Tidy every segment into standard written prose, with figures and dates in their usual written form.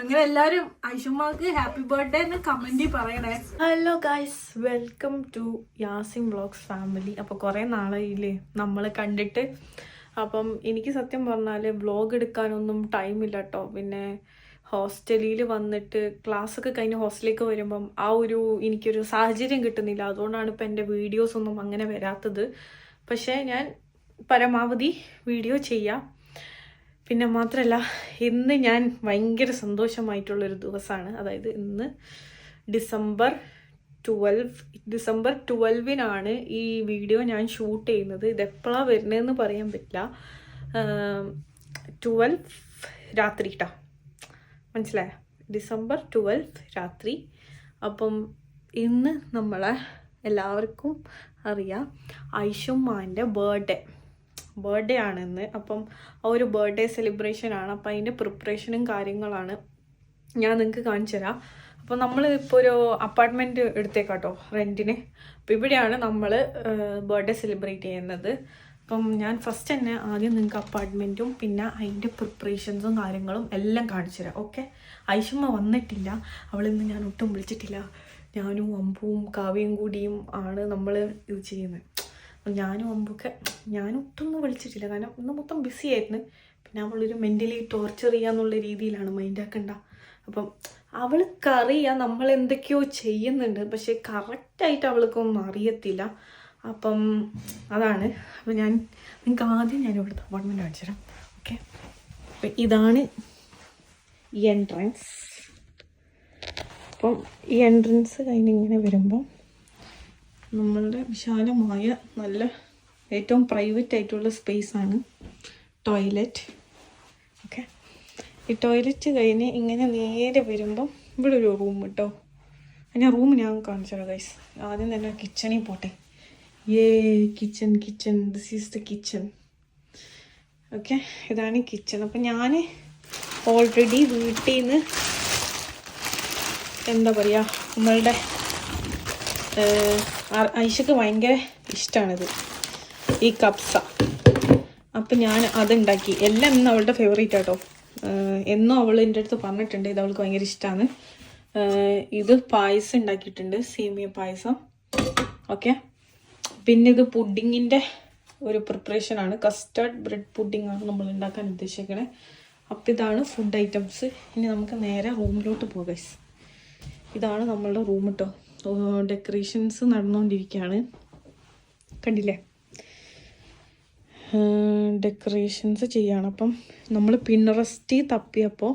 അങ്ങനെ എല്ലാരും ഐഷുമാക്ക് happy birthday എന്ന് കമന്റിൽ പറയണേ. Hello guys, welcome to Yasin vlogs family. അപ്പോൾ കുറേ നാളായില്ലേ നമ്മൾ കണ്ടിട്ട്. അപ്പം എനിക്ക് സത്യം പറഞ്ഞാൽ വ്ളോഗ് എടുക്കാനൊന്നും ടൈമില്ല കേട്ടോ. പിന്നെ ഹോസ്റ്റലിൽ വന്നിട്ട് ക്ലാസ്സൊക്കെ കഴിഞ്ഞ് ഹോസ്റ്റലിലേക്ക് വരുമ്പം എനിക്കൊരു സാഹചര്യം കിട്ടുന്നില്ല. അതുകൊണ്ടാണ് ഇപ്പം എൻ്റെ വീഡിയോസൊന്നും അങ്ങനെ വരാത്തത്. പക്ഷേ ഞാൻ പരമാവധി വീഡിയോ ചെയ്യാം. പിന്നെ മാത്രമല്ല, ഇന്ന് ഞാൻ ഭയങ്കര സന്തോഷമായിട്ടുള്ളൊരു ദിവസമാണ്. അതായത് ഇന്ന് ഡിസംബർ 12 ഈ വീഡിയോ ഞാൻ ഷൂട്ട് ചെയ്യുന്നത്. ഇതെപ്പോഴാണ് വരുന്നതെന്ന് പറയാൻ പറ്റില്ല. 12 രാത്രി കേട്ടോ, മനസ്സിലായ? ഡിസംബർ 12 രാത്രി. അപ്പം ഇന്ന് നമ്മളെ എല്ലാവർക്കും അറിയാം ഐഷുമ്മാൻ്റെ ബർത്ത്ഡേ ആണെന്ന്. അപ്പം ആ ഒരു ബർത്ത്ഡേ സെലിബ്രേഷൻ ആണ്. അപ്പം അതിൻ്റെ പ്രിപ്പറേഷനും കാര്യങ്ങളാണ് ഞാൻ നിങ്ങൾക്ക് കാണിച്ചു തരാം. അപ്പോൾ നമ്മൾ ഇപ്പോൾ ഒരു അപ്പാർട്ട്മെൻറ്റ് എടുത്തേക്കാട്ടോ റെൻറ്റിന്. അപ്പോൾ ഇവിടെയാണ് നമ്മൾ ബർത്ത്ഡേ സെലിബ്രേറ്റ് ചെയ്യുന്നത്. അപ്പം ഞാൻ ഫസ്റ്റ് തന്നെ ആദ്യം നിങ്ങൾക്ക് അപ്പാർട്ട്മെൻറ്റും പിന്നെ അതിൻ്റെ പ്രിപ്പറേഷൻസും കാര്യങ്ങളും എല്ലാം കാണിച്ചു തരാം. ഓക്കെ, ഐഷുമ്മ വന്നിട്ടില്ല. അവളിന്ന് ഞാൻ ഒട്ടും വിളിച്ചിട്ടില്ല. ഞാനും അമ്പുവും കാവ്യയും കൂടിയും ആണ് നമ്മൾ ഇത് ചെയ്യുന്നത്. ഞാനും അമ്പൊക്കെ ഞാനൊട്ടൊന്നും വിളിച്ചിട്ടില്ല, കാരണം ഇന്ന് മൊത്തം ബിസി ആയിരുന്നു. പിന്നെ അവളൊരു മെൻ്റലി ടോർച്ചർ ചെയ്യാന്നുള്ള രീതിയിലാണ് മൈൻഡാക്കണ്ട. അപ്പം അവൾക്കറിയാം നമ്മൾ എന്തൊക്കെയോ ചെയ്യുന്നുണ്ട്, പക്ഷെ കറക്റ്റായിട്ട് അവൾക്കൊന്നും അറിയത്തില്ല. അപ്പം അതാണ്. അപ്പം നിങ്ങൾക്ക് ആദ്യം ഞാൻ ഇവിടുത്തെ അപ്പാർട്ട്മെൻറ്റ് കാണിച്ചു തരാം. ഓക്കെ, അപ്പം ഇതാണ് ഈ എൻട്രൻസ്. അപ്പം ഈ എൻട്രൻസ് കഴിഞ്ഞിങ്ങനെ വരുമ്പോൾ നമ്മളുടെ വിശാലമായ നല്ല ഏറ്റവും പ്രൈവറ്റ് ആയിട്ടുള്ള സ്പേസാണ് ടോയ്ലറ്റ്. ഓക്കെ, ഈ ടോയ്ലറ്റ് കഴിഞ്ഞ് ഇങ്ങനെ നേരെ വരുമ്പം ഇവിടെ ഒരു റൂം കേട്ടോ. റൂം ഞാൻ കാണിച്ചോ ഗൈസ്. ആദ്യം തന്നെ കിച്ചണിൽ പോട്ടെ. Kitchen this is the kitchen. Okay, ഇതാണ് കിച്ചൺ. അപ്പം ഞാൻ ഓൾറെഡി വീട്ടിൽ നിന്ന് എന്താ പറയുക, നമ്മളുടെ ഐഷക്ക് ഭയങ്കര ഇഷ്ടമാണിത്, ഈ കപ്സ. അപ്പം ഞാൻ അതുണ്ടാക്കി. എല്ലാം ഇന്ന് അവളുടെ ഫേവറേറ്റ് ആട്ടോ. എന്നും അവൾ എൻ്റെ അടുത്ത് പറഞ്ഞിട്ടുണ്ട് ഇത് അവൾക്ക് ഭയങ്കര ഇഷ്ടമാണ്. ഇത് പായസം ഉണ്ടാക്കിയിട്ടുണ്ട്, സേമിയ പായസം. ഓക്കെ, പിന്നെ ഇത് പുഡിങ്ങിൻ്റെ ഒരു പ്രിപ്പറേഷനാണ്. കസ്റ്റർഡ് ബ്രെഡ് പുഡിംഗ് ആണ് നമ്മൾ ഉണ്ടാക്കാൻ ഉദ്ദേശിക്കണേ. അപ്പം ഇതാണ് ഫുഡ് ഐറ്റംസ്. ഇനി നമുക്ക് നേരെ റൂമിലോട്ട് പോകാം. ഇതാണ് നമ്മളുടെ റൂം കേട്ടോ. ഡെക്കറേഷൻസ് നടന്നുകൊണ്ടിരിക്കുകയാണ്, കണ്ടില്ലേ? ഡെക്കറേഷൻസ് ചെയ്യാണ്. അപ്പം നമ്മൾ പിൻട്രസ്റ്റ് തപ്പിയപ്പോൾ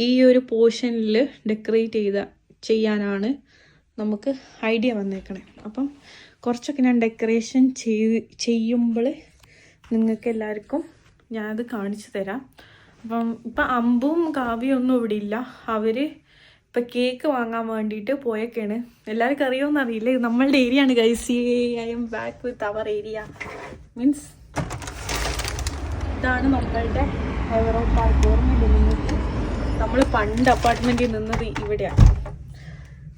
ഈ ഒരു പോർഷനിൽ ഡെക്കറേറ്റ് ചെയ്യാനാണ് നമുക്ക് ഐഡിയ വന്നേക്കണേ. അപ്പം കുറച്ചൊക്കെ ഞാൻ ഡെക്കറേഷൻ ചെയ്യുമ്പോൾ നിങ്ങൾക്ക് എല്ലാവർക്കും ഞാനത് കാണിച്ചു തരാം. അപ്പം ഇപ്പം അമ്പും കാവ്യൊന്നും ഇവിടെ ഇല്ല. അവർ ഇപ്പം കേക്ക് വാങ്ങാൻ വേണ്ടിയിട്ട് പോയൊക്കെയാണ്. എല്ലാവർക്കും അറിയുമെന്ന് അറിയില്ല, നമ്മളുടെ ഏരിയ ആണ് guys. I am back with our area. Means ഇതാണ് നമ്മളുടെ പാർക്ക്. ഓർമ്മയില്ല നിങ്ങൾക്ക്? നമ്മൾ പണ്ട് അപ്പാർട്ട്മെൻറ്റിൽ നിന്നത് ഇവിടെയാണ്.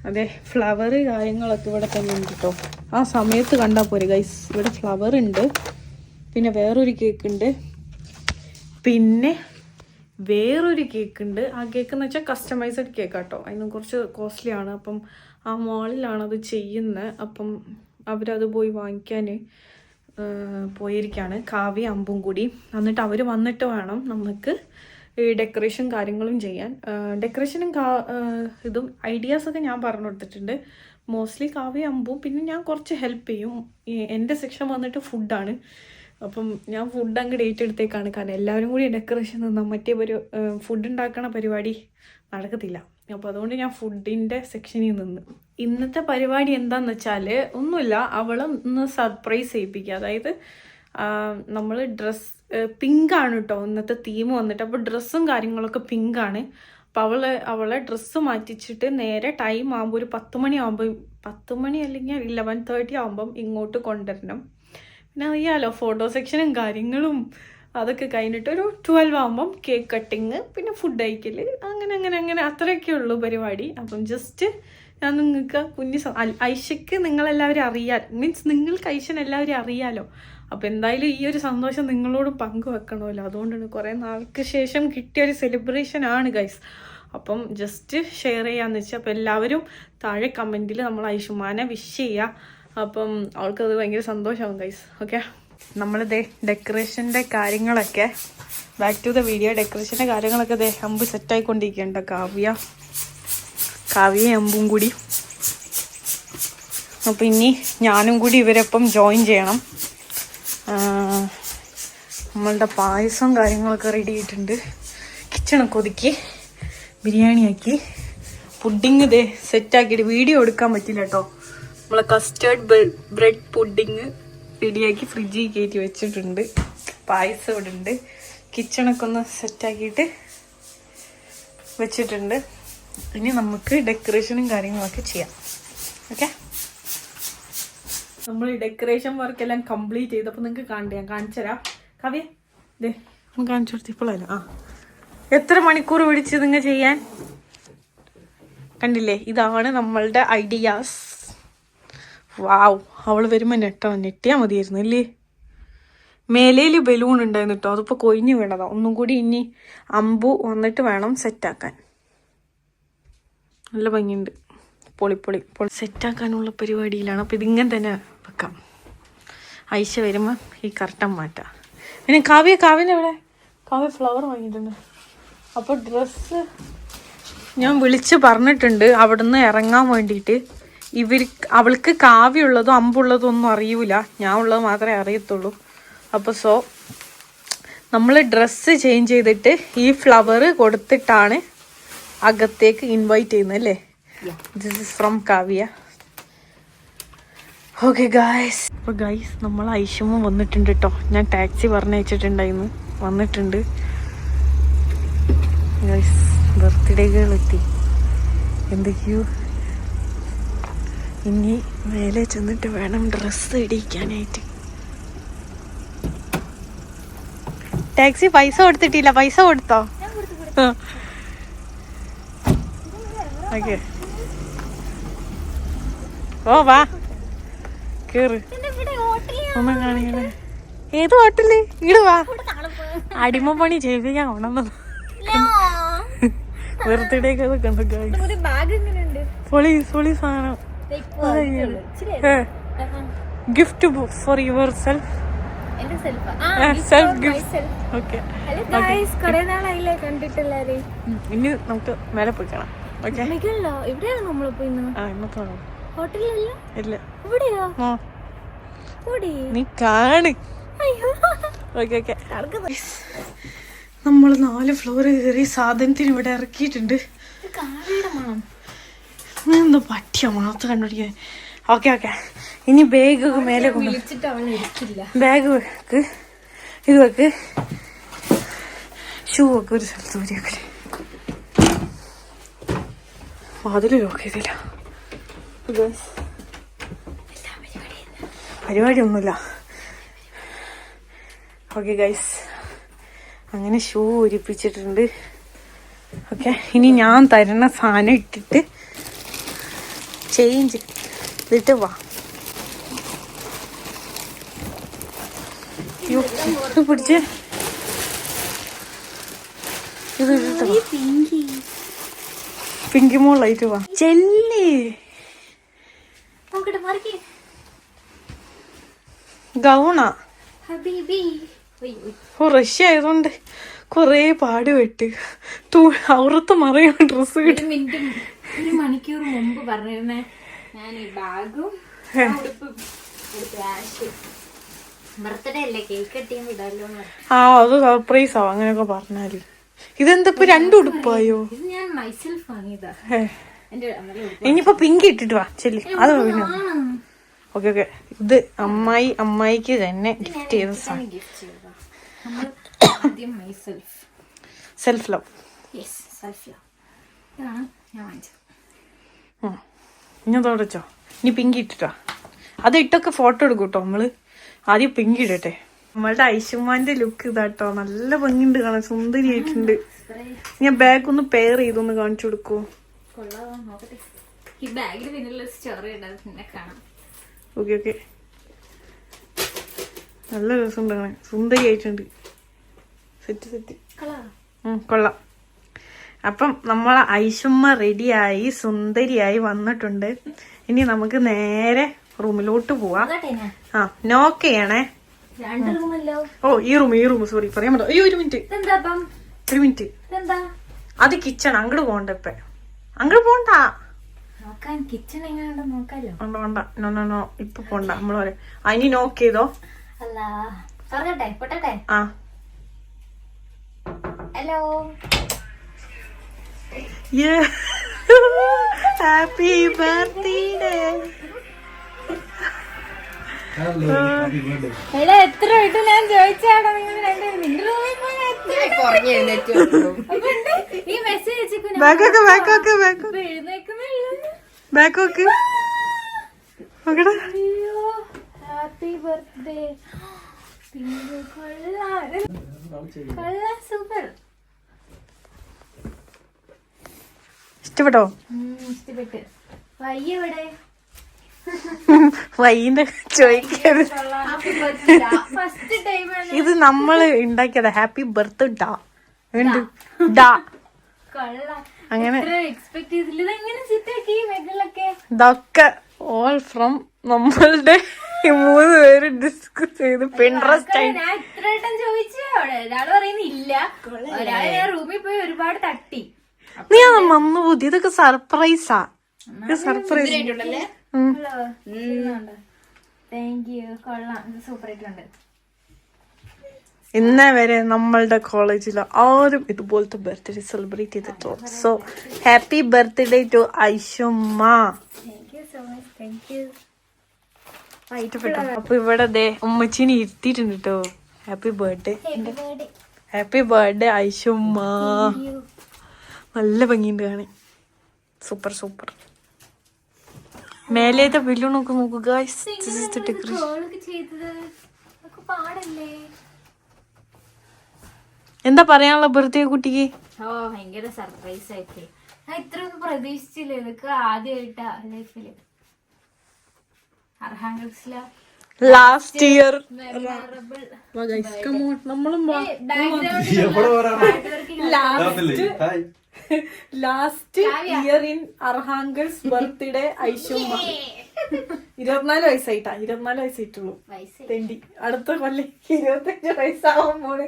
അതെ, ഫ്ലവർ കാര്യങ്ങളൊക്കെ ഇവിടെ തന്നെ ഉണ്ട് കേട്ടോ. ആ സമയത്ത് കണ്ടാൽ പോരെ ഗൈസ്. ഇവിടെ ഫ്ലവർ ഉണ്ട്, പിന്നെ വേറൊരു കേക്ക് ഉണ്ട്, പിന്നെ വേറൊരു കേക്ക് ഉണ്ട്. ആ കേക്ക് എന്ന് വെച്ചാൽ കസ്റ്റമൈസ്ഡ് കേക്ക് കേട്ടോ. അതിന് കുറച്ച് കോസ്റ്റ്ലി ആണ്. അപ്പം ആ മോളിലാണ് അത് ചെയ്യുന്നത്. അപ്പം അവരത് പോയി വാങ്ങിക്കാൻ പോയിരിക്കുകയാണ്, കാവ്യ അമ്പും കൂടി. എന്നിട്ട് അവർ വന്നിട്ട് വേണം നമുക്ക് ഈ ഡെക്കറേഷൻ കാര്യങ്ങളും ചെയ്യാൻ. ഡെക്കറേഷനും ഇതും ഐഡിയാസൊക്കെ ഞാൻ പറഞ്ഞു കൊടുത്തിട്ടുണ്ട്. മോസ്റ്റ്ലി കാവ്യ അമ്പും, പിന്നെ ഞാൻ കുറച്ച് ഹെൽപ്പ് ചെയ്യും. എൻ്റെ സെക്ഷൻ വന്നിട്ട് ഫുഡാണ്. അപ്പം ഞാൻ ഫുഡ് അങ്ങ് ഡേറ്റ് എടുത്തേക്കാണ്, കാരണം എല്ലാവരും കൂടി ഡെക്കറേഷൻ നിന്നാൽ മറ്റേ ഫുഡ് ഉണ്ടാക്കണ പരിപാടി നടക്കത്തില്ല. അപ്പോൾ അതുകൊണ്ട് ഞാൻ ഫുഡിൻ്റെ സെക്ഷനിൽ നിന്ന്. ഇന്നത്തെ പരിപാടി എന്താണെന്ന് വെച്ചാൽ ഒന്നുമില്ല, അവളെ ഒന്ന് സർപ്രൈസ് ചെയ്യിപ്പിക്കുക. അതായത് നമ്മൾ ഡ്രസ്സ് പിങ്കാണ് കേട്ടോ ഇന്നത്തെ തീം വന്നിട്ട്. അപ്പോൾ ഡ്രസ്സും കാര്യങ്ങളൊക്കെ പിങ്കാണ്. അപ്പോൾ അവളെ ഡ്രസ്സ് മാറ്റിച്ചിട്ട് നേരെ ടൈം ആകുമ്പോൾ ഒരു 10 മണി അല്ലെങ്കിൽ 11:30 ആകുമ്പം ഇങ്ങോട്ട് കൊണ്ടുവരണം. പിന്നെ അറിയാലോ, ഫോട്ടോ സെക്ഷനും കാര്യങ്ങളും അതൊക്കെ കഴിഞ്ഞിട്ട് ഒരു 12 ആകുമ്പം കേക്ക് കട്ടിങ്, പിന്നെ ഫുഡ് കഴിക്കൽ, അങ്ങനെ അത്രയൊക്കെ ഉള്ളൂ പരിപാടി. അപ്പം ജസ്റ്റ് ഞാൻ നിങ്ങൾക്ക് ഐഷയ്ക്ക് നിങ്ങളെല്ലാവരും അറിയാം, മീൻസ് നിങ്ങൾക്ക് ഐഷന് എല്ലാവരും അറിയാലോ. അപ്പോൾ എന്തായാലും ഈ ഒരു സന്തോഷം നിങ്ങളോട് പങ്കുവെക്കണമല്ലോ. അതുകൊണ്ടാണ് കുറേ നാൾക്ക് ശേഷം കിട്ടിയൊരു സെലിബ്രേഷൻ ആണ് ഗൈസ്. അപ്പം ജസ്റ്റ് ഷെയർ ചെയ്യാന്ന് വെച്ചാൽ അപ്പം എല്ലാവരും താഴെ കമൻറ്റിൽ നമ്മൾ ഐഷുമാനെ വിഷ് ചെയ്യുക. അപ്പം അവൾക്കത് ഭയങ്കര സന്തോഷമാവും ഗൈസ്. ഓക്കെ, നമ്മളിതേ ഡെക്കറേഷൻ്റെ കാര്യങ്ങളൊക്കെ ബാക്ക് ടു ദ വീഡിയോ. ഡെക്കറേഷൻ്റെ കാര്യങ്ങളൊക്കെ ദേ അമ്പ് സെറ്റായിക്കൊണ്ടിരിക്കുകയുണ്ട്. കാവ്യയും അമ്പും കൂടി. അപ്പം ഇനി ഞാനും കൂടി ഇവരൊപ്പം ജോയിൻ ചെയ്യണം. നമ്മളുടെ പായസവും കാര്യങ്ങളൊക്കെ റെഡി ആയിട്ടുണ്ട്. കിച്ചണൊക്കെ ഒതുക്കി ബിരിയാണിയാക്കി പുഡിങ് ഇതേ സെറ്റാക്കിയിട്ട് വീഡിയോ എടുക്കാൻ പറ്റില്ല കേട്ടോ. നമ്മളെ കസ്റ്റേർഡ് ബ്രെഡ് പുഡിങ് റെഡിയാക്കി ഫ്രിഡ്ജിൽ കയറ്റി വെച്ചിട്ടുണ്ട്. പായസം ഇവിടെ ഉണ്ട്. കിച്ചണൊക്കെ ഒന്ന് സെറ്റാക്കിയിട്ട് വെച്ചിട്ടുണ്ട്. ഇനി നമുക്ക് ഡെക്കറേഷനും കാര്യങ്ങളൊക്കെ ചെയ്യാം. ഓക്കെ, നമ്മൾ ഈ ഡെക്കറേഷൻ വർക്കെല്ലാം കംപ്ലീറ്റ് ചെയ്തപ്പോൾ നിങ്ങൾക്ക് ഞാൻ കാണിച്ചുതരാം. കവ്യ ദേ ഒന്ന് കാണിച്ചു കൊടുത്ത് ഇപ്പോഴല്ല. എത്ര മണിക്കൂർ പിടിച്ച് നിങ്ങൾ ചെയ്യാൻ കണ്ടില്ലേ? ഇതാണ് നമ്മളുടെ ഐഡിയാസ്. വാവ്, അവൾ വരുമ്പോൾ നെട്ടിയാൽ മതിയായിരുന്നു അല്ലേ? മേലയിൽ ബലൂൺ ഉണ്ടായിരുന്നു കേട്ടോ, അതിപ്പോൾ കൊഴിഞ്ഞു വീണതാ. ഒന്നും കൂടി ഇനി അമ്പു വന്നിട്ട് വേണം സെറ്റാക്കാൻ. നല്ല ഭംഗിയുണ്ട്. പൊളി സെറ്റാക്കാനുള്ള പരിപാടിയിലാണ്. അപ്പോൾ ഇതിങ്ങനെ തന്നെ വെക്കാം. ഐഷ വരുമ്പോൾ ഈ കർട്ടൻ മാറ്റാം. പിന്നെ കാവ്യൻ്റെ ഇവിടെ കാവ്യ ഫ്ലവർ വാങ്ങിയിട്ടുണ്ട്. അപ്പോൾ ഡ്രസ്സ് ഞാൻ വിളിച്ച് പറഞ്ഞിട്ടുണ്ട് അവിടുന്ന് ഇറങ്ങാൻ വേണ്ടിയിട്ട്. അവൾക്ക് കാവ്യുള്ളതും അമ്പുള്ളതും ഒന്നും അറിയൂല, ഞാൻ ഉള്ളത് മാത്രമേ അറിയത്തുള്ളൂ. അപ്പോൾ നമ്മൾ ഡ്രസ്സ് ചേഞ്ച് ചെയ്തിട്ട് ഈ ഫ്ലവർ കൊടുത്തിട്ടാണ് അകത്തേക്ക് ഇൻവൈറ്റ് ചെയ്യുന്നത് അല്ലേ? This is from Kavya. Okay guys. അപ്പോൾ ഗായ്സ് നമ്മൾ ഐഷുമ വന്നിട്ടുണ്ട് കേട്ടോ. ഞാൻ ടാക്സി പറഞ്ഞയച്ചിട്ടുണ്ടായിരുന്നു, വന്നിട്ടുണ്ട് ഗായ്സ്. ബർത്ത്ഡേകളെത്തി എന്തൊക്കെയോ. ഇനി മേലെ ചെന്നിട്ട് വേണം ഡ്രസ്സ് ഇടിക്കാനായിട്ട്. ടാക്സി പൈസ കൊടുത്തിട്ടില്ല, പൈസ കൊടുത്തോ? ഓക്കെ, ഓ വാ കേറ്. ഒന്നും കാണിക്കണേ. ഏത് ഹോട്ടല്? ഇങ്ങട് വാ. അടിമ പണി ചെയ്യിപ്പിക്കാൻ കൊണ്ടുവന്നത്. ബർത്ത്ഡേക്ക് അത് കണ്ടു. പൊളി സാധനം. Gift for your self. ഇനി നമുക്ക് മേലെ പോയി കാണാം. നീ കാണ്. നമ്മൾ 4 ഫ്ലോർ കയറി സാധനത്തിന് ഇവിടെ ഇറക്കിയിട്ടുണ്ട്. എന്താ പറ്റിയ മണത്ത് കണ്ടുപിടിക്കാൻ. ഓക്കെ, ഇനി ബാഗ് മേലെ ബാഗ് വെക്ക്, ഇത് വെക്ക്, ഷൂ ഒക്കെ ഒരു സ്ഥലത്ത് വരിക. അതിൽ ലോക്ക് ചെയ്തില്ല. പരിപാടി ഒന്നുമില്ല. ഓക്കെ ഗൈസ്, അങ്ങനെ ഷൂ ഉരിപ്പിച്ചിട്ടുണ്ട്. ഓക്കെ, ഇനി ഞാൻ തരുന്ന സാധനം ഇട്ടിട്ട് ചേഞ്ച് ചെയ്തിട്ട് വാ. പിടിച്ച് ഇത് പിങ്കി മോളായിട്ട് വാ. ചെല്ലി ഗൗണാ. റഷ്യ ആയതുകൊണ്ട് കൊറേ പാടുപെട്ട് ഔറത്ത് മറിയ ഡ്രസ്സ് കിട്ടും. 1 മണിക്കൂർ മുമ്പ് പറഞ്ഞിരുന്നേ ഞാൻ ഈ ബാഗും ബർത്ത്ഡേ അല്ലേ, കേക്ക് കട്ടിയും വിടാലോ. അത് സർപ്രൈസ് ആവും അങ്ങനെയൊക്കെ പറഞ്ഞാല്. ഇതെന്താ 2 ഉടുപ്പായോ? ഇത് ഞാൻ മൈസെൽഫ് വാങ്ങിയതാ. ഇനിയിപ്പോ പിങ്കി ഇട്ടിട്ട് വാ ചെല്ലി. അത് പിന്നെ ഓക്കെ. ഇത് അമ്മായിക്ക് തന്നെ ഗിഫ്റ്റ് ചെയ്ത സാധനം. Self love. ഇനി തുടച്ചോ. ഇനി പിങ്കി ഇട്ടിട്ടോ. അത് ഇട്ടൊക്കെ ഫോട്ടോ എടുക്കും കേട്ടോ. നമ്മള് ആദ്യം പിങ്കി ഇടട്ടെ. നമ്മളുടെ ഐഷുമാന്റെ ലുക്ക് ഇതാട്ടോ. നല്ല ഭംഗിയുണ്ട് കാണാൻ, സുന്ദരിയായിട്ടുണ്ട്. ഞാൻ ബാഗ് ഒന്ന് പെയർ ചെയ്തൊന്ന് കാണിച്ചു കൊടുക്കൂ. ഓക്കെ, നല്ല രസമുണ്ട് കാണാൻ, സുന്ദരിയായിട്ടുണ്ട്. സെറ്റ് കൊള്ളാം. അപ്പം നമ്മളെ ഐഷുമ്മ റെഡിയായി സുന്ദരിയായി വന്നിട്ടുണ്ട്. ഇനി നമുക്ക് നേരെ റൂമിലോട്ട് പോവാം. ആ നോക്ക് ചെയ്യണേ. ഓ ഈ റൂം സോറി പറയാൻ പറ്റോ. അയ്യോ ഒരു മിനിറ്റ് അത് കിച്ചൺ. അങ്ങോട്ട് പോണ്ട ഇപ്പൊ. അങ്ങോട്ട് പോണ്ട. നോ ഇപ്പൊ പോണ്ട. നമ്മള് പറയാം ഇനി നോക്ക് ചെയ്തോ. ആ ഹലോ ഹാപ്പി ബർത്ത്ഡേ. എടാ എത്ര ഇട്ട് ഞാൻ ചോദിച്ചാടോ നിങ്ങൾ രണ്ടുപേരും നിന്റെ റൂമിൽ പോയി ഈ message back happy birthday. Super. ഇഷ്ടപ്പെട്ടോ? ഇഷ്ടപ്പെട്ട്. വയ്യെവിടെ വൈന്ന് ചോദിക്കരുത്. ഫസ്റ്റ് ടൈം ഇത് നമ്മള് ഉണ്ടാക്കിയതാ. ഹാപ്പി ബർത്ത്ഡേ അങ്ങനെ എക്സ്പെക്ട് ചെയ്തില്ല. ഇതെങ്ങനെ ചിത്രക്ക് മെഗളൊക്കെ ഇതൊക്കെ ഓൾ ഫ്രം നമ്മളുടെ 3 പേര് ഡിസ്കസ് ചെയ്ത് പിൻട്രസ്റ്റ്. ഞാൻ ഇത്ര വട്ടം ചോദിച്ചു. ഒരാള് പറയുന്നില്ല, ഒരാളെ ഞാൻ റൂമിൽ പോയി ഒരുപാട് തട്ടി. നീ അത് മമ്മ ബുദ്ധി. ഇതൊക്കെ സർപ്രൈസാ. സർപ്രൈസ്. Thank you. കൊള്ളാം. സൂപ്പർ ആയിട്ടുണ്ട്. ഇന്നേ വരെ നമ്മളുടെ കോളേജിൽ ആരും ഇതുപോലത്തെ ബർത്ത്ഡേ സെലിബ്രേറ്റ് ചെയ്തിട്ടുള്ളൂ. സോ ഹാപ്പി ബർത്ത്ഡേ ടു ഐഷുമ്മ. അപ്പൊ ഇവിടെ ഉമ്മച്ചിനെ ഇരുത്തിയിട്ടുണ്ട് കേട്ടോ. Happy birthday. ഹാപ്പി ബർത്ത്ഡേ ഐഷുമ്മ. നല്ല ഭംഗിയുണ്ട് കാണാൻ. Super super. മേലേത്തെ ബലൂണൊക്കെ നോക്കുക. എന്താ പറയാനുള്ള ബർത്ത്ഡേ കുട്ടിക്ക്? ഭയങ്കര സർപ്രൈസ് ആയിട്ട്. ഞാൻ ഇത്രയൊന്നും പ്രതീക്ഷിച്ചില്ല. ഇതൊക്കെ ആദ്യമായിട്ടാ ലൈഫില്. Last year last year in അർഹാങ്കൽസ് ബർത്ത്ഡേ ഐഷുമ്മ. 24 വയസ്സായിട്ടാ. 24 വയസ്സായിട്ടുള്ളൂ. തെണ്ടി. അടുത്ത കൊല്ലം 25 വയസ്സാവുമ്പോൾ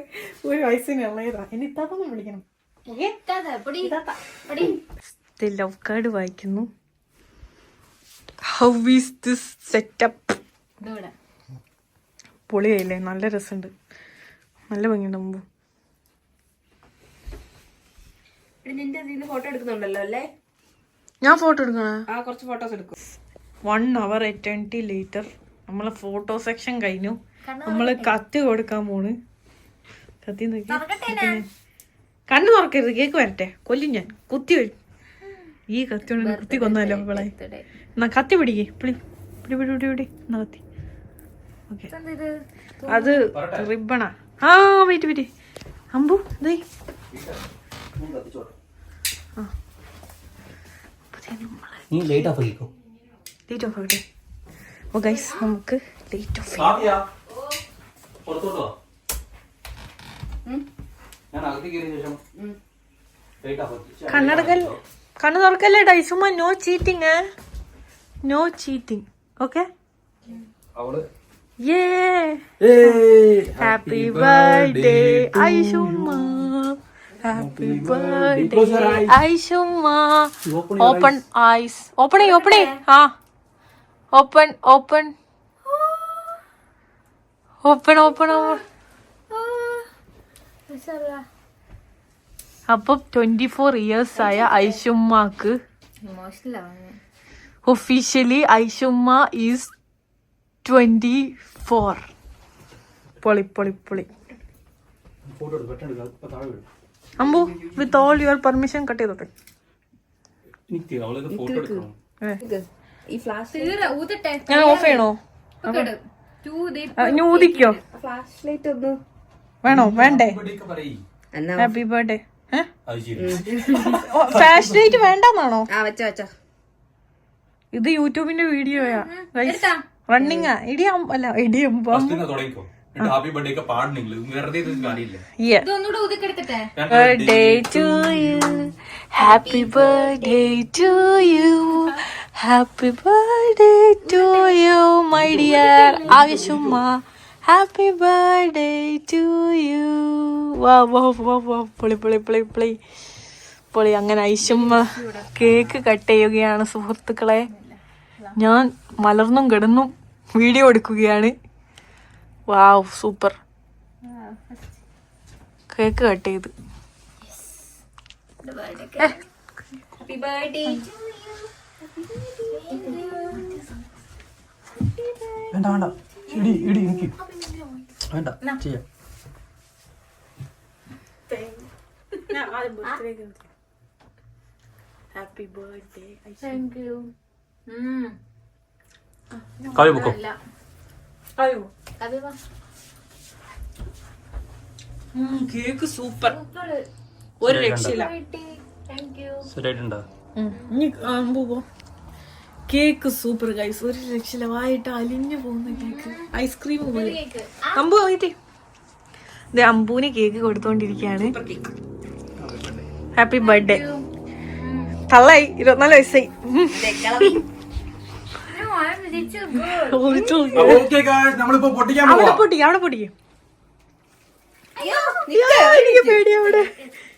ഒരു വയസ്സിനുള്ളതാ. ഇനി ഇത്താത്തൊന്നും വിളിക്കണം. ലവ് കാർഡ് വായിക്കുന്നു. How is this setup? പൊളിയായില്ലേ? നല്ല രസമുണ്ട്. നല്ല ഭംഗിയുണ്ട്. മുമ്പ് ഫോട്ടോ എടുക്കുന്നുണ്ടല്ലോ അല്ലേ? ഞാൻ ഫോട്ടോ എടുക്കണ കുറച്ച് ഫോട്ടോസ് എടുക്കും. 1 hour eternity later നമ്മളെ ഫോട്ടോ സെക്ഷൻ കഴിഞ്ഞു. നമ്മള് കത്തി കൊടുക്കാൻ പോണ്. കത്തി നോക്കി. കണ്ണു തുറക്കരുത്. കേക്ക് വരട്ടെ. കൊല്ലും ഞാൻ. കുത്തി വരും. ഈ കത്തി കൊണ്ട് കുത്തി കൊന്നല്ലോ അവളെ. എന്നാ കത്തി പിടിക്കേ. പിടി എന്നാ കത്തി. ഓക്കെ. അത് റിബണാ. ആ വെയിറ്റ് അമ്പു ദേ. ലൈറ്റ് ഓഫ് ആക്കിക്കോ. ലൈറ്റ് ഓഫ് ആക്കട്ടെ. ഓ ഗൈസ് നമുക്ക് ലൈറ്റ് ഓഫ് കണ്ണു തുറക്കല്ലേ ഡൈസുമ്മ. No cheating. No cheating. Okay. Happy birthday Aishumma. Happy birthday Aishumma. Open eyes. Open ആ ഓപ്പൺ അപ്പൊ 24 ഇയേഴ്സ് ആയ ഐഷുമ്മക്ക് ഒഫീഷ്യലി ഐഷുമ്മ ഈസ് 24. പൊളി. Ambu with all your permission cut ചെയ്തോട്ടെ. ഞാൻ ഓഫ് ചെയ്യണോ? ഊതിക്കോ. വേണോ? വേണ്ടേ? Happy birthday. ഫ്ലാഷ് ലൈറ്റ് വേണ്ടെന്നാണോ? ഇത് യൂട്യൂബിന്റെ വീഡിയോയാ. റണ്ണിങ്ങാ. Birthday to you. Happy birthday to you, happy birthday to you my dear ആവശ്യമ്മ, ഹാപ്പി ബർത്ത്ഡേ ടു യു. വാ വാ വാ വാ, പൊളി പൊളി പൊളി പൊളി പൊളി. അങ്ങനെ ഐഷമ്മ കേക്ക് കട്ട് ചെയ്യുകയാണ് സുഹൃത്തുക്കളെ. ഞാൻ മലർന്നും കിടന്നും വീഡിയോ എടുക്കുകയാണ്. Wow, super. കേക്ക് കട്ട് ചെയ്ത് ഹാപ്പി ബർത്ത്ഡേ വേണ്ട വേണ്ട, ഇടി ഇടി എനിക്ക് വേണ്ട, ചെയ്യാം. Happy birthday. Thank you. Kavya പൊക്കോ. കേക്ക് സൂപ്പർ, ഒരു രക്ഷയില്ല. ശരിയായിട്ടുണ്ടോ? കേക്ക് സൂപ്പർ ഗൈസ്, ഒരു രക്ഷയില്ല. വായിട്ട് അലിഞ്ഞു പോകുന്ന കേക്ക്, ഐസ്ക്രീം പോലെ. അമ്പു പോയിട്ട് അമ്പൂന് കേക്ക് കൊടുത്തോണ്ടിരിക്കയാണ്. Happy birthday. തള്ളായി, 24 വയസ്സായി. നമ്മളിപ്പോ പൊട്ടിക്കാൻ അവിടെ പൊട്ടിക്കും, അവിടെ പൊട്ടിക്കും. എനിക്ക് പേടിയാ അവിടെ.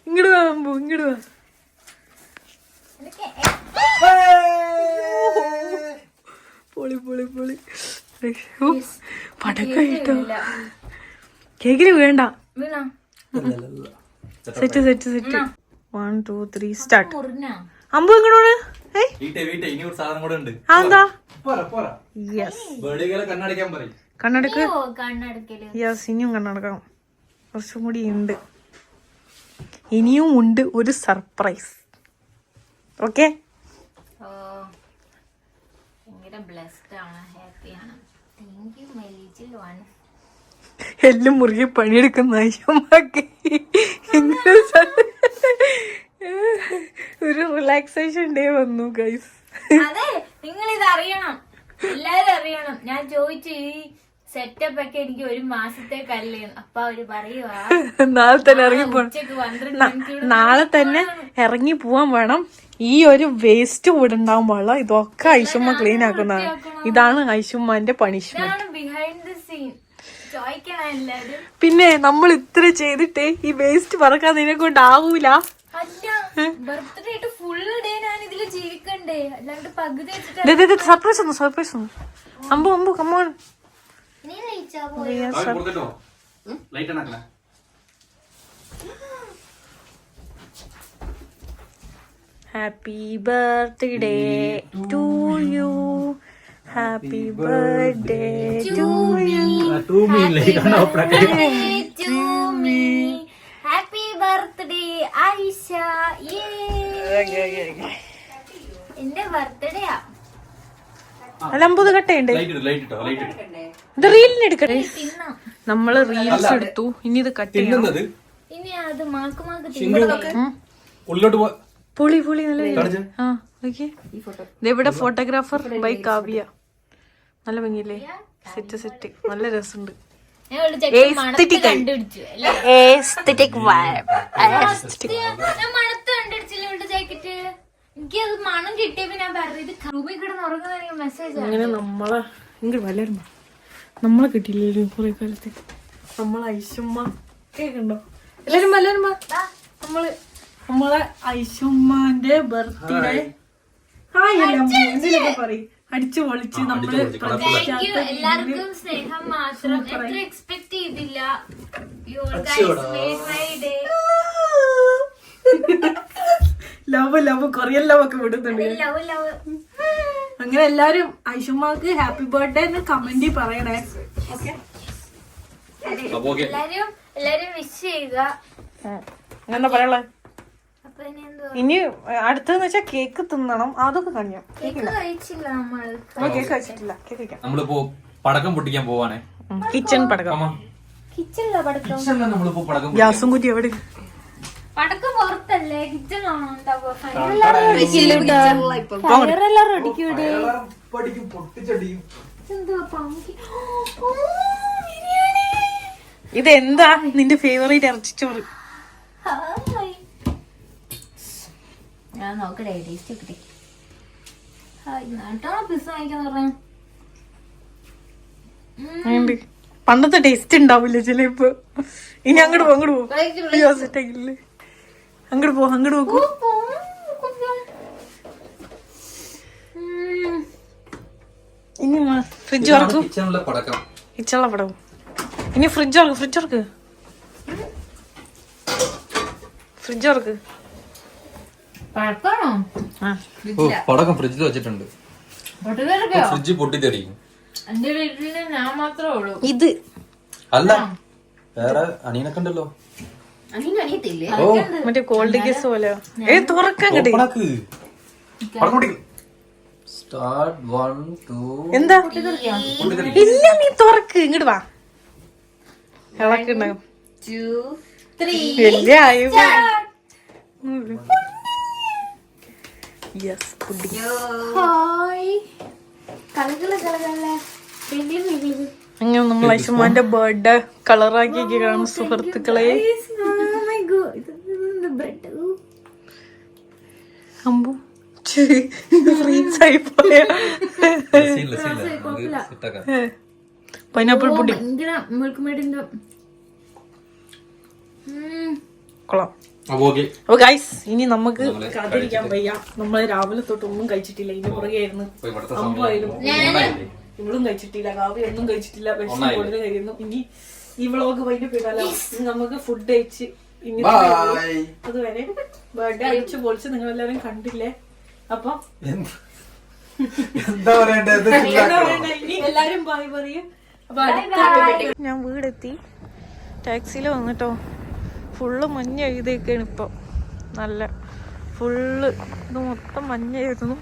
ഇങ്ങോട്ട് വാ അമ്പു, ഇങ്ങോട്ട് വാ. പൊളി പൊളി പൊളി. പടക്കായിട്ടോ കേക്കില് വേണ്ട. Set set set. 1 2 3 സ്റ്റാർട്ട്. അമ്പു ഇങ്ങോട്ട്. എന്താ കണ്ണടക്ക്? യെസ്, ഇനിയും കണ്ണടക്കണം. കുറച്ചും കൂടി ഉണ്ട്, ഇനിയും ഉണ്ട് ഒരു സർപ്രൈസ്. ഓക്കെ, എല്ലാം മുറുകെ പണിയെടുക്കുന്ന ഐഷമ്മക്ക് ഒരു റിലാക്സേഷൻ ഡേ വന്നു ഗൈസ്. അതെ, നിങ്ങൾ ഇത് അറിയണം, എല്ലാരും അറിയണം. ഞാൻ ചോദിച്ചു ഈ സെറ്റപ്പ് ഒക്കെ എനിക്ക് 1 മാസത്തേക്കല്ലേ, അപ്പൊ അവര് പറയുവാ നാളെ തന്നെ ഇറങ്ങി പോണം. നാളെ തന്നെ ഇറങ്ങി പോവാൻ വേണം. ഈ ഒരു വേസ്റ്റ് കൂടെ ഉണ്ടാവാൻ പാടില്ല. ഇതൊക്കെ ഐഷമ്മ ക്ലീൻ ആക്കുന്നതാണ്. ഇതാണ് ഐഷമ്മന്റെ പണിഷ്മെന്റ്. ബിഹൈൻഡ് ദ സീൻ ചോദിക്കണം എല്ലാരും. പിന്നെ നമ്മൾ ഇത്ര ചെയ്തിട്ട് ഈ വേസ്റ്റ് പറക്കാൻ നിന്നെ കൊണ്ടാവൂല. ബർത്ത്ഡേ ആയിട്ട് ഫുൾ ഡേ ഞാൻ ഇതില് ജീവിക്കണ്ടേ, അല്ലാണ്ട് പകുതി വെച്ചിട്ട്. സർപ്രൈസ് ഒന്നും, സർപ്രൈസ് ഒന്നും. അമ്പു അമ്പു കമോൺ. നീ കഴിച്ചാ പോയി. Happy birthday to you, happy birthday to you, happy birthday Ayisha. എന്റെ ബർത്ത്ഡേയാ. അലമ്പത് കട്ടയുണ്ട്. ഇത് റീലിന് എടുക്കട്ടെ. നമ്മള് റീൽസ് എടുത്തു, ഇനി ഇത് കട്ട് ചെയ്യണം. ഇനി അത് മാക്ക് പൊളി പൊളി നല്ല. ആ ഓക്കെ, ഇവിടെ ഫോട്ടോഗ്രാഫർ ബൈ കാവ്യ. നല്ല ഭംഗിയില്ലേ? സെറ്റ് സെറ്റ്, നല്ല രസമുണ്ട്. എനിക്കത് മണം കിട്ടിയപ്പോ ഞാൻ പറഞ്ഞത് റൂമിൽ കിടന്ന് ഉറങ്ങുന്ന മെസ്സേജ്. അങ്ങനെ നമ്മളെ ഇങ്ങോട്ട് വല്ലായിരുന്നു, നമ്മളെ കിട്ടിയില്ലല്ലോ കുറെ കാലത്ത്. നമ്മളെ ഐഷമ്മ കേക്കുണ്ടോ? എല്ലാരും വല്ലാരും നമ്മളെ ഐഷുമ്മാന്റെ ബർത്ത്ഡേ പറയും അടിച്ചു പൊളിച്ച് നമ്മള് എല്ലാവർക്കും സ്നേഹം മാത്രം. എത്ര എക്സ്പെക്ട് ചെയ്തില്ല. ലവ് ലവ് കൊറിയൻ ലവ് ഒക്കെ വിടുന്നുണ്ട്. അങ്ങനെ എല്ലാരും ഐഷുമ്മാക്ക് ഹാപ്പി ബർത്ത്ഡേ എന്ന് കമന്റ് പറയണേ. എല്ലാരും വിഷ് ചെയ്യുക. എന്താ പറയാ? ഇനി അടുത്തെന്ന് വെച്ചാ കേക്ക് തിന്നണം. അതൊക്കെ കാണിക്കാം. കേക്ക് കഴിച്ചില്ല നമ്മള്. കേക്ക് കഴിച്ചിട്ടില്ല. കേക്ക് കഴിക്കാം. നമ്മളിപ്പോ പടക്കം പൊട്ടിക്കാൻ പോവാണേ. കിച്ചൺ പടക്കം. കിച്ചണിലെ പടക്കം. ഗ്യാസും കുറ്റി എവിടെ? പടക്കം പുറത്തല്ലേ, കിച്ചണിലാണോ ഉണ്ടാവുക? ഇതെന്താ നിന്റെ ഫേവറേറ്റ് ഇറച്ചിച്ചോറ്? ഞാൻ നോക്കട്ടെ ടേസ്റ്റ് കിട്ടി. നാട്ടാണോ പിസ്സ വാങ്ങിക്കാന്ന് പറഞ്ഞ പണ്ടത്തെ ടേസ്റ്റ് ഉണ്ടാവില്ല ചിലപ്പോ. ഇനി അങ്ങോട്ട് പോ, അങ്ങോട്ട് പോ, അങ്ങോട്ട് പോ, അങ്ങോട്ട് നോക്കൂ. ഇനി ഫ്രിഡ്ജ് തുറക്കൂ, കിച്ചണിലെ പടം. ഇനി ഫ്രിഡ്ജ് തുറക്ക്, ഫ്രിഡ്ജ് തുറക്ക്, ഫ്രിഡ്ജ് തുറക്ക്. പഴക്കാണോ? പടക്കം ഫ്രിഡ്ജിൽ വെച്ചിട്ടുണ്ട്. ഫ്രിഡ്ജ് പൊട്ടിത്തെറിയും. എന്റെ വീട്ടില് ഞാൻ മാത്രമേ ഉള്ളൂ ഇത്. അല്ല വേറെ അനിയനൊക്കെ ഉണ്ടല്ലോ. അനിയത്തില്ലേ? മറ്റേ കോൾഡ് കേസ് പോലെ. തുറക്കാൻ കിട്ടി. സ്റ്റാർട്ട് 1 2. എന്താ? ഇല്ല, നീ തുറക്ക്, ഇങ്ങോട്ട് വാ. ഇളക്കുണ്ടാവും. 2 3 വലിയ ആയി. Yes, pudding. ഹായ് അങ്ങനെ നമ്മൾ ഐഷുമാന്റെ ബർത്ത്ഡേ കളറാക്കി കാണും സുഹൃത്തുക്കളെ. അമ്പു ഫ്രീസായി പോയ പൈനാപ്പിൾ പുഡിംഗ് കൊള്ളാം. അപ്പൊ ഗൈസ്, ഇനി നമുക്ക് കാത്തിരിക്കാൻ വയ്യ. നമ്മള് രാവിലെ തൊട്ട് ഒന്നും കഴിച്ചിട്ടില്ല, ഇതിന്റെ പുറകെയായിരുന്നു. അമ്പായാലും ഇവളും കഴിച്ചിട്ടില്ല, കാവ്യ ഒന്നും കഴിച്ചിട്ടില്ല. വിഷം കൂടുതൽ കഴിയുന്നു. ഇനി ഈ വ്ളോഗ് വൈകിട്ട് പോയിട്ടാലോ. നമുക്ക് ഫുഡ് കഴിച്ച് ഇനി അതുവരെ ബർത്ത്ഡേ അടിച്ചു പൊളിച്ച് നിങ്ങളെല്ലാരും കണ്ടില്ലേ. അപ്പൊ എല്ലാരും ബായ് പറയും. അപ്പൊ ഞാൻ വീടെത്തി, ടാക്സിയിൽ വന്നിട്ടോ. ഫുള്ള് മഞ്ഞ എഴുതിയൊക്കെയാണ് ഇപ്പം. നല്ല ഫുള്ള് ഇത് മൊത്തം മഞ്ഞായിരുന്നു.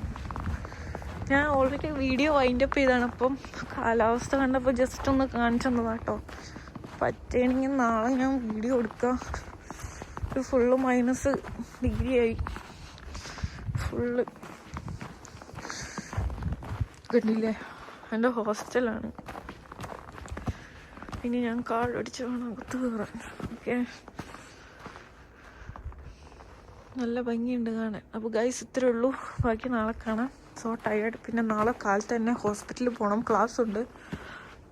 ഞാൻ ഓൾറെഡി വീഡിയോ വൈൻഡപ്പ് ചെയ്താണ്. അപ്പം കാലാവസ്ഥ കണ്ടപ്പോൾ ജസ്റ്റ് ഒന്ന് കാണിച്ചു തന്നതാട്ടോ. പറ്റുകയാണെങ്കിൽ നാളെ ഞാൻ വീഡിയോ എടുക്കാം. ഒരു ഫുള്ള് -ഡിഗ്രി ആയി. ഫുള്ള് കണ്ടില്ലേ, എൻ്റെ ഹോസ്റ്റലാണ്. ഇനി ഞാൻ കാർഡ് അടിച്ച് വേണം അകത്ത് കയറാൻ. ഓക്കെ, നല്ല ഭംഗിയുണ്ട് കാണാൻ. അപ്പോൾ ഗൈസ് ഇത്രേ ഉള്ളൂ, ബാക്കി നാളെ കാണാം. So tired. പിന്നെ നാളെ കാലത്ത് തന്നെ ഹോസ്പിറ്റലിൽ പോകണം, ക്ലാസ് ഉണ്ട്.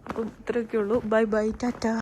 അപ്പം ഇത്രയൊക്കെ ഉള്ളൂ. Bye bye, Tata.